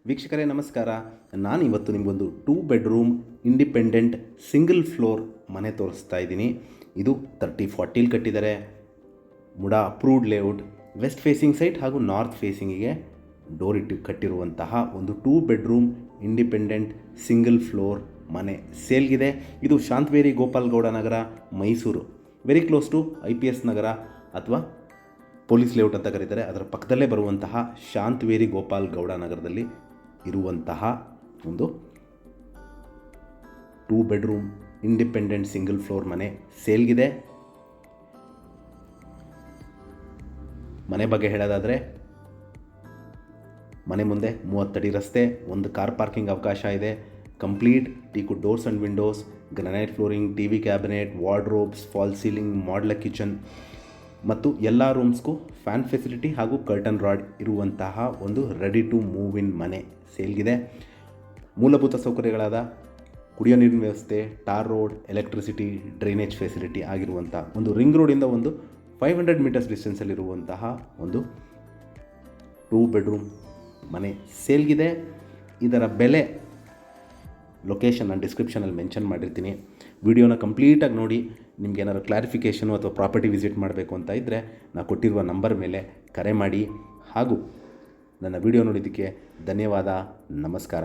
ವೀಕ್ಷಕರೇ ನಮಸ್ಕಾರ. ನಾನು ಇವತ್ತು ನಿಮಗೊಂದು 2 ಬೆಡ್ರೂಮ್ ಇಂಡಿಪೆಂಡೆಂಟ್ ಸಿಂಗಲ್ ಫ್ಲೋರ್ ಮನೆ ತೋರಿಸ್ತಾ ಇದ್ದೀನಿ. ಇದು 30-40 ಕಟ್ಟಿದ್ದಾರೆ. MUDA approved layout, west facing site ಹಾಗೂ ನಾರ್ತ್ ಫೇಸಿಂಗಿಗೆ ಡೋರ್ ಇಟ್ಟು ಕಟ್ಟಿರುವಂತಹ ಒಂದು 2 ಬೆಡ್ರೂಮ್ ಇಂಡಿಪೆಂಡೆಂಟ್ ಸಿಂಗಲ್ ಫ್ಲೋರ್ ಮನೆ ಸೇಲ್ಗಿದೆ. ಇದು Shantaveri Gopal Gowda Nagar, Mysuru. Very close to IPS Nagar ಅಥವಾ ಪೊಲೀಸ್ ಲೇಔಟ್ ಅಂತ ಕರೀತಾರೆ. ಅದರ ಪಕ್ಕದಲ್ಲೇ ಬರುವಂತಹ ಶಾಂತವೇರಿ ಗೋಪಾಲ್ ಗೌಡ ನಗರದಲ್ಲಿ ಇರುವಂತಹ ಒಂದು 2 ಬೆಡ್ರೂಮ್ ಇಂಡಿಪೆಂಡೆಂಟ್ ಸಿಂಗಲ್ ಫ್ಲೋರ್ ಮನೆ ಸೇಲ್ಗಿದೆ. ಮನೆ ಬಗ್ಗೆ ಹೇಳೋದಾದರೆ, ಮನೆ ಮುಂದೆ 30 ಅಡಿ ರಸ್ತೆ, ಒಂದು ಕಾರ್ ಪಾರ್ಕಿಂಗ್ ಅವಕಾಶ ಇದೆ. Complete ಟೀಕುಡ್ doors and Windows, granite flooring, TV cabinet, wardrobes, fall ceiling, modular kitchen ಮತ್ತು ಎಲ್ಲ ರೂಮ್ಸ್ಗೂ ಫ್ಯಾನ್ ಫೆಸಿಲಿಟಿ ಹಾಗೂ ಕರ್ಟನ್ ರಾಡ್ ಇರುವಂತಹ ಒಂದು ರೆಡಿ ಟು ಮೂವ್ ಇನ್ ಮನೆ ಸೇಲ್ಗಿದೆ. ಮೂಲಭೂತ ಸೌಕರ್ಯಗಳಾದ ಕುಡಿಯೋ ನೀರಿನ ವ್ಯವಸ್ಥೆ, tar road, electricity, drainage facility ಆಗಿರುವಂಥ ಒಂದು ರಿಂಗ್ ರೋಡಿಂದ ಒಂದು 500 ಮೀಟರ್ಸ್ ಡಿಸ್ಟೆನ್ಸಲ್ಲಿರುವಂತಹ ಒಂದು 2 ಬೆಡ್ರೂಮ್ ಮನೆ ಸೇಲ್ಗಿದೆ. ಇದರ ಬೆಲೆ ಲೊಕೇಶನ್ ನಾನು ಡಿಸ್ಕ್ರಿಪ್ಷನಲ್ಲಿ ಮೆನ್ಷನ್ ಮಾಡಿರ್ತೀನಿ. ವಿಡಿಯೋನ ಕಂಪ್ಲೀಟಾಗಿ ನೋಡಿ. ನಿಮ್ಗೆ ಏನಾದ್ರು ಕ್ಲಾರಿಫಿಕೇಷನು ಅಥವಾ ಪ್ರಾಪರ್ಟಿ ವಿಸಿಟ್ ಮಾಡಬೇಕು ಅಂತ ಇದ್ದರೆ ನಾನು ಕೊಟ್ಟಿರುವ ನಂಬರ್ ಮೇಲೆ ಕರೆ ಮಾಡಿ. ಹಾಗೂ ನನ್ನ ವಿಡಿಯೋ ನೋಡಿದ್ದಕ್ಕೆ ಧನ್ಯವಾದ. ನಮಸ್ಕಾರ.